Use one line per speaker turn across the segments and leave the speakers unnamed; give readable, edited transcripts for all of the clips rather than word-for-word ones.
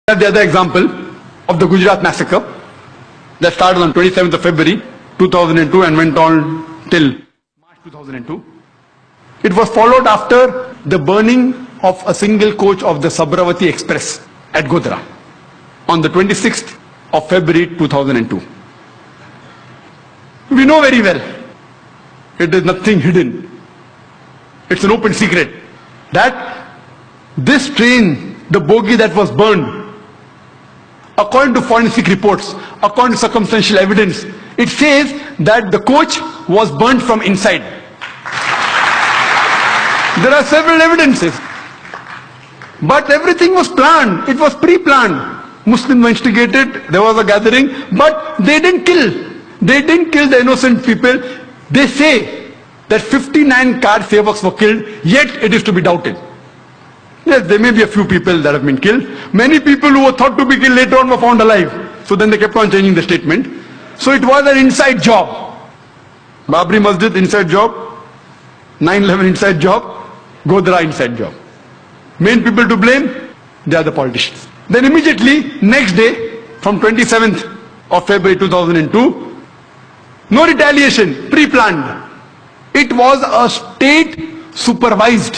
The other example of the Gujarat massacre that started on 27th of February 2002 and went on till March 2002. It was followed after the burning of a single coach of the Sabravati Express at Godhra on the 26th of February 2002. We know very well, it is nothing hidden. It's an open secret that this train, the bogie that was burned, according to forensic reports, according to circumstantial evidence, it says that the coach was burnt from inside. There are several evidences. But everything was planned. It was pre-planned. Muslims instigated, there was a gathering, but they didn't kill. They didn't kill the innocent people. They say that 59 car sevaks were killed, yet it is to be doubted. Yes, there may be a few people that have been killed. Many people who were thought to be killed later on were found alive. So then they kept on changing the statement. So it was an inside job. Babri Masjid, inside job. 9/11 inside job. Godhra inside job. Main people to blame, they are the politicians. Then immediately, next day, from 27th of February 2002, no retaliation, pre-planned. It was a state-supervised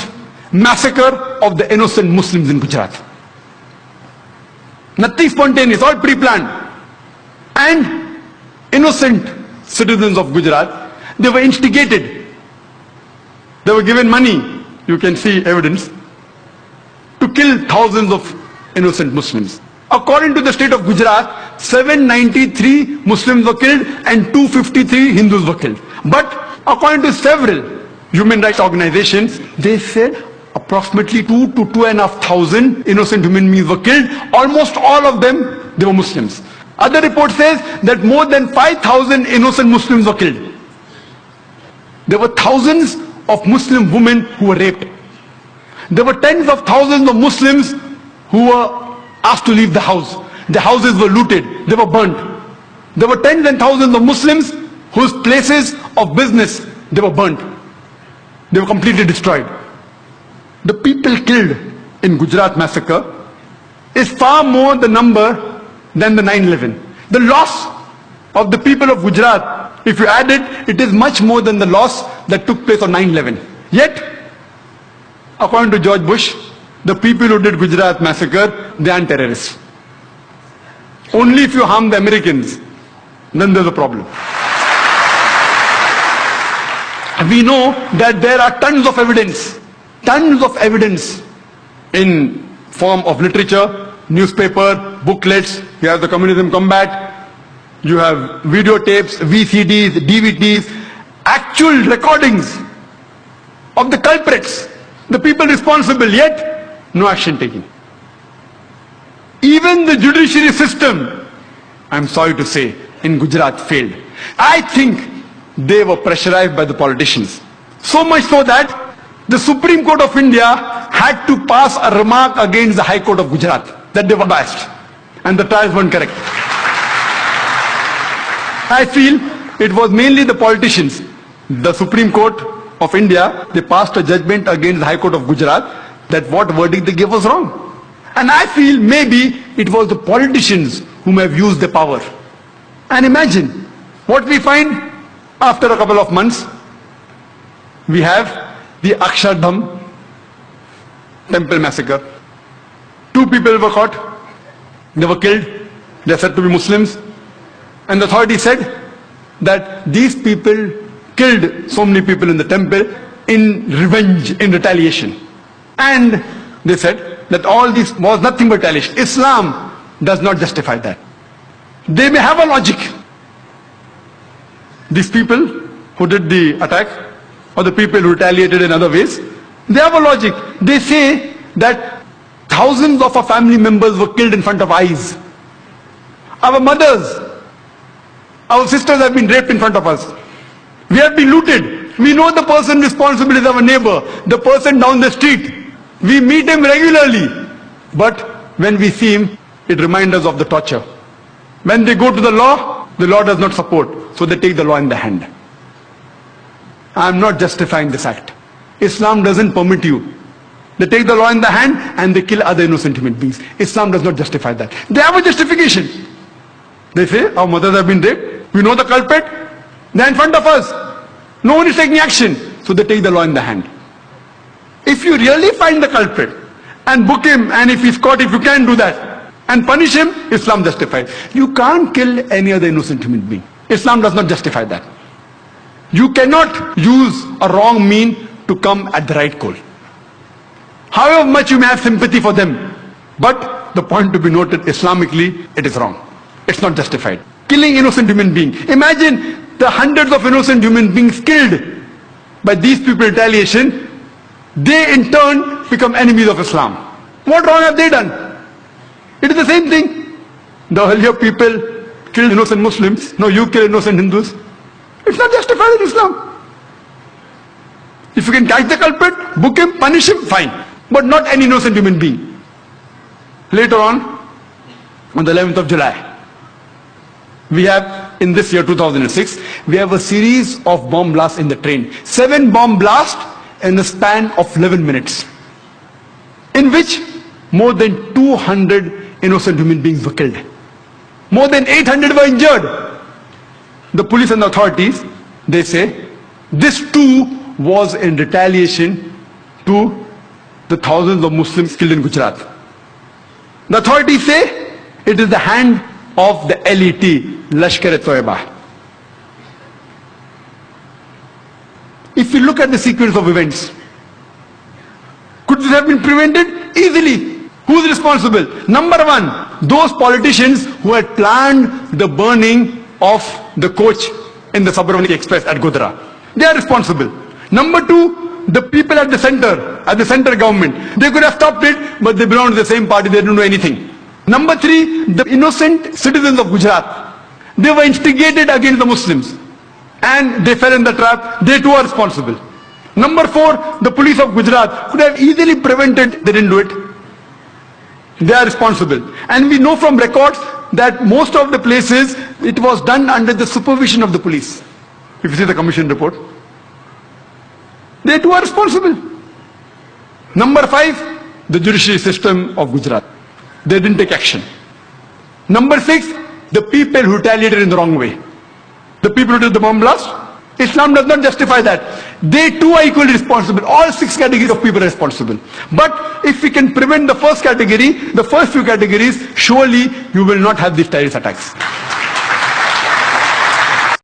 massacre of the innocent Muslims in Gujarat. Nothing spontaneous, all pre-planned. And innocent citizens of Gujarat, they were instigated. They were given money, you can see evidence, to kill thousands of innocent Muslims. According to the state of Gujarat, 793 Muslims were killed and 253 Hindus were killed. But according to several human rights organizations, they said approximately 2 to 2,500 innocent human beings were killed. Almost all of them, they were Muslims. Other report says that more than 5,000 innocent Muslims were killed. There were thousands of Muslim women who were raped. There were tens of thousands of Muslims who were asked to leave the house. The houses were looted. They were burnt. There were tens and thousands of Muslims whose places of business, they were burnt. They were completely destroyed. The people killed in Gujarat massacre is far more the number than the 9/11. The loss of the people of Gujarat, if you add it, it is much more than the loss that took place on 9/11. Yet, according to George Bush, the people who did Gujarat massacre, they aren't terrorists. Only if you harm the Americans, then there's a problem. We know that there are tons of evidence in form of literature, newspaper, booklets. You have the Communism Combat, you have videotapes, VCDs, DVDs, actual recordings of the culprits, the people responsible, yet no action taken. Even the judiciary system, I'm sorry to say, in Gujarat failed. I think they were pressurized by the politicians. So much so that the Supreme Court of India had to pass a remark against the High Court of Gujarat that they were biased and the trials weren't correct. I feel it was mainly the politicians. The Supreme Court of India, they passed a judgment against the High Court of Gujarat that what verdict they gave was wrong. And I feel maybe it was the politicians whom have used the power. And imagine what we find after a couple of months. We have the Akshardham temple massacre. 2 people were caught. They were killed. They are said to be Muslims. And the authority said that these people killed so many people in the temple in revenge, in retaliation. And they said that all this was nothing but retaliation. Islam does not justify that. They may have a logic. These people who did the attack, or the people who retaliated in other ways, they have a logic. They say that thousands of our family members were killed in front of eyes. Our mothers, our sisters have been raped in front of us. We have been looted. We know the person responsible is our neighbor, the person down the street. We meet him regularly. But when we see him, it reminds us of the torture. When they go to the law does not support. So they take the law in the hand. I am not justifying this act. Islam doesn't permit you They take the law in the hand and they kill other innocent human beings. Islam does not justify that. They have a justification. They say, our mothers have been raped. We know the culprit. They're in front of us. No one is taking action. So they take the law in the hand. If you really find the culprit and book him, and if he's caught, if you can do that, and punish him, Islam justifies. You can't kill any other innocent human being. Islam does not justify that. You cannot use a wrong mean to come at the right goal. However much you may have sympathy for them, but the point to be noted, Islamically, it is wrong. It's not justified. Killing innocent human being. Imagine the hundreds of innocent human beings killed by these people in retaliation. They in turn become enemies of Islam. What wrong have they done? It is the same thing. The earlier people killed innocent Muslims. No, you kill innocent Hindus. It's not justified in Islam. If you can catch the culprit, book him, punish him, fine. But not any innocent human being. Later on the 11th of July, we have, in this year 2006, we have a series of bomb blasts in the train. 7 bomb blasts in the span of 11 minutes. In which more than 200 innocent human beings were killed. More than 800 were injured. The police and the authorities, they say, this too was in retaliation to the thousands of Muslims killed in Gujarat. The authorities say it is the hand of the LET, Lashkar-e-Toiba. If you look at the sequence of events, could this have been prevented? Easily. Who is responsible? Number one, those politicians who had planned the burning of the coach in the Sabarmati Express at Godhra. They are responsible. Number two, the people at the center government. They could have stopped it, but they belong to the same party, they don't know anything. Number three, the innocent citizens of Gujarat. They were instigated against the Muslims. And they fell in the trap. They too are responsible. Number four, the police of Gujarat could have easily prevented, they didn't do it. They are responsible. And we know from records that most of the places, it was done under the supervision of the police. If you see the commission report. They too are responsible. Number five, the judiciary system of Gujarat. They didn't take action. Number six, the people who retaliated in the wrong way. The people who did the bomb blast. Islam does not justify that. They too are equally responsible. All 6 categories of people are responsible. But if we can prevent the first category, the first few categories, surely you will not have these terrorist attacks.